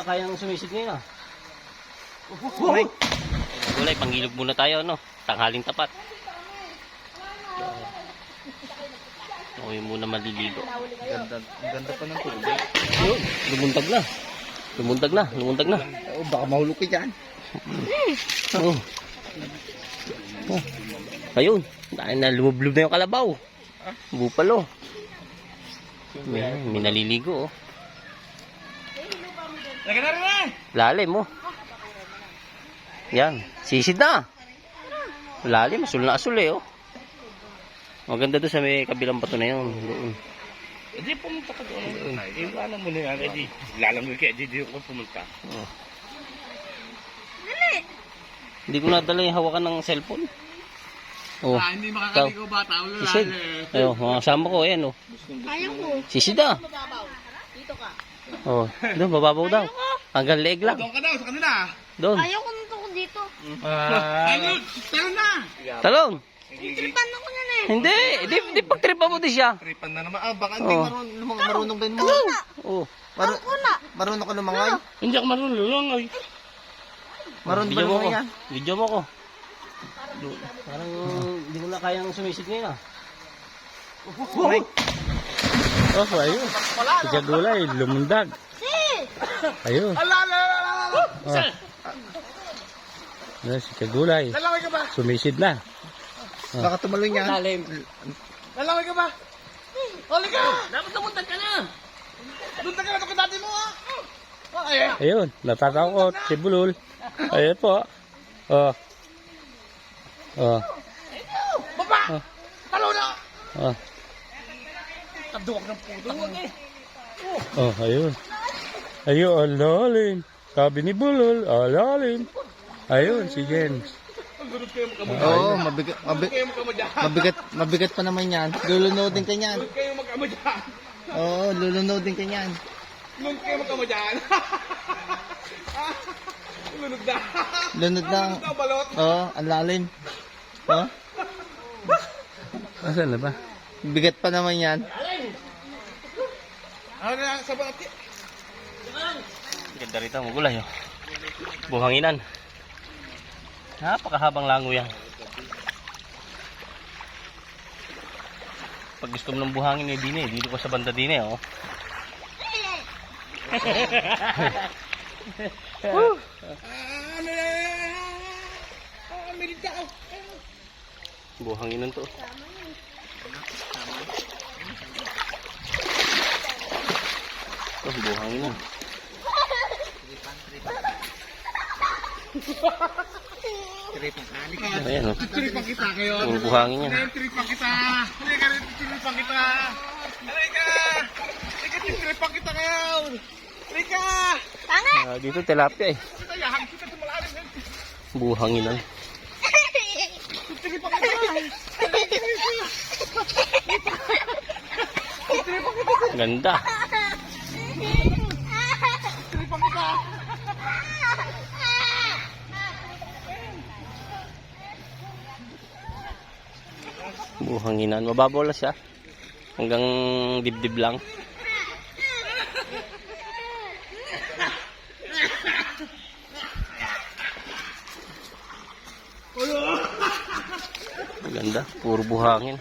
na kayang sumisid ngayon ah. Gulay, panggilog muna tayo, no? Tanghaling tapat. Okay muna maliligo. Ang ganda pa ng tubig. Yun, lumuntag na. Lumuntag na, lumuntag na. Oh, baka mahulog ka dyan. Oh. Oh. Ayun, dahil na lumublob na yung kalabaw. Bupalo. May naliligo, oh. Lalim, oh. Yan, sisid na. Lalim, asul na asul, eh, oh. Maganda doon sa may kabilang bato na yun. Doon. Hindi pumunta ka doon. Alam mo na yan, Eddie. Lalangoy ka, Eddie, di ako pumunta. Oh. Hindi ko nadala yung hawakan ng cellphone. Oh. Hindi makakaligo bata. Sisid. Ayun, mga kasama ko, ayan, oh. Ayaw ko. Sisid na. Dito ka. Oh, doon, bababaw daw. Hanggang leeg lang. Doon ka daw sa kanila. Doon. Ayaw ko nito ko dito. Ano? Tara na! Talong. Tripan ako yan eh. Hindi, di pagtripa mo din siya. Tripan na naman. Baka hindi Oh. marunong din mo. Oh. Ako na. Marunong ka lumangay? Hindi ako marunong ay. Marunong ba Video mo ko. lumangay yan? Video mo ko. Parang hindi ko na kayang sumisid ngayon ah. Oh, ayun. Si Gulay, lumundag. Si! Ayun. Oh. Ayun, si Gulay. Lalaway ka ba? Sumisid na. Baka tumalon yan. Lalaway ka ba? Huli ka! Dapat namuntan ka na! Doon ka na ito dati mo ah! Ayun, natatakot si Bulol. Ayun po. Oh. Oh. Baba! Talo na! Oh. Taduwag ng puto. Oh, ayun. Ayun, ang lalim. Sabi ni Bulol, ang lalim. Ayun, si Jens. Oo, mabigat pa naman yan. Lulunodin ka yan. Huwag kayong mag-ama dyan. Oo, lulunodin ka yan. Huwag kayong mag-ama dyan. Lunod na. Lunod lang. Balot. Oo, ang lalim. Oo, Asan na ba? bigat pa naman yan. Ano na sa balat? Ganda rito, magulay, oh. Buhanginan. Napakahabang lango yan. Pag gusto mo ng buhangin eh, dine, dito ko sa banda dine, oh. Ano na? Milita ako. Buhanginan to. Oh, buhanginan. Ayan, oh. Tripang kita kayo. Ang buhangin niya. Tripang kita. Hindi ka rin tripang kita. Halika! Halika, tripang kita kayo. Halika! Ah, dito tilapia eh. Kita yahan kita sa malalim. Buhanginan. Tripang kita. Ganda. Tripang kita. Buhanginan. Mababaw lang siya. Hanggang dibdib lang. Ganda. Puro buhangin.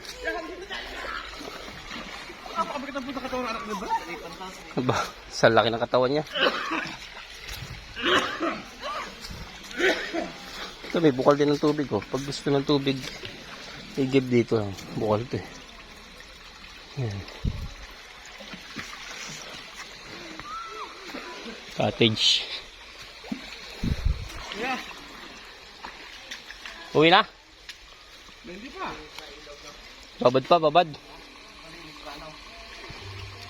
Napakabagit ang puta katawan anak mo ba? Ba, sa laki ng katawan niya. Ito, may bukal din ng tubig, oh. Pag gusto ng tubig, i-give dito lang. Bukal ito eh. Yan. Cottage. Yeah. Uwi na? Hindi pa. Babad pa, babad.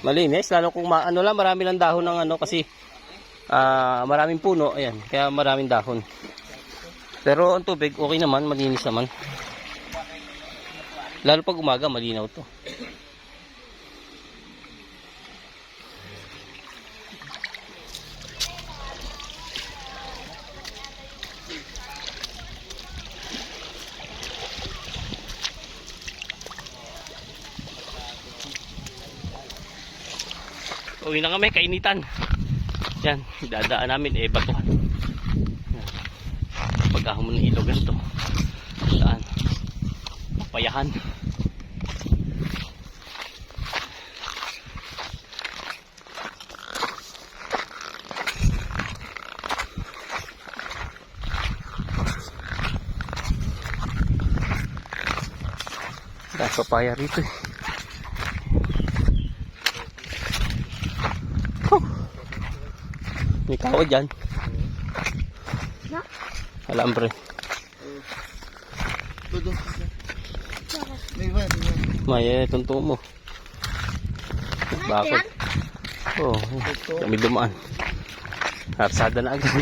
Malinis, lalo kung ano lang, marami lang dahon ng ano kasi maraming puno, ayan, kaya maraming dahon. Pero ang tubig, okay naman, malinis naman. Lalo pag umaga, malinaw to. Uwi na kami, kainitan. Yan, dadaan namin eh batuhan. Yan. Pag-ahon mo ng ilog ganito. Saan? Papayahan. Dahil papaya rito eh. May kawa dyan. Alambre. Tudo. May iba. May tunto mo. Bakit? Oo. Kami dumaan. Harsada na agad.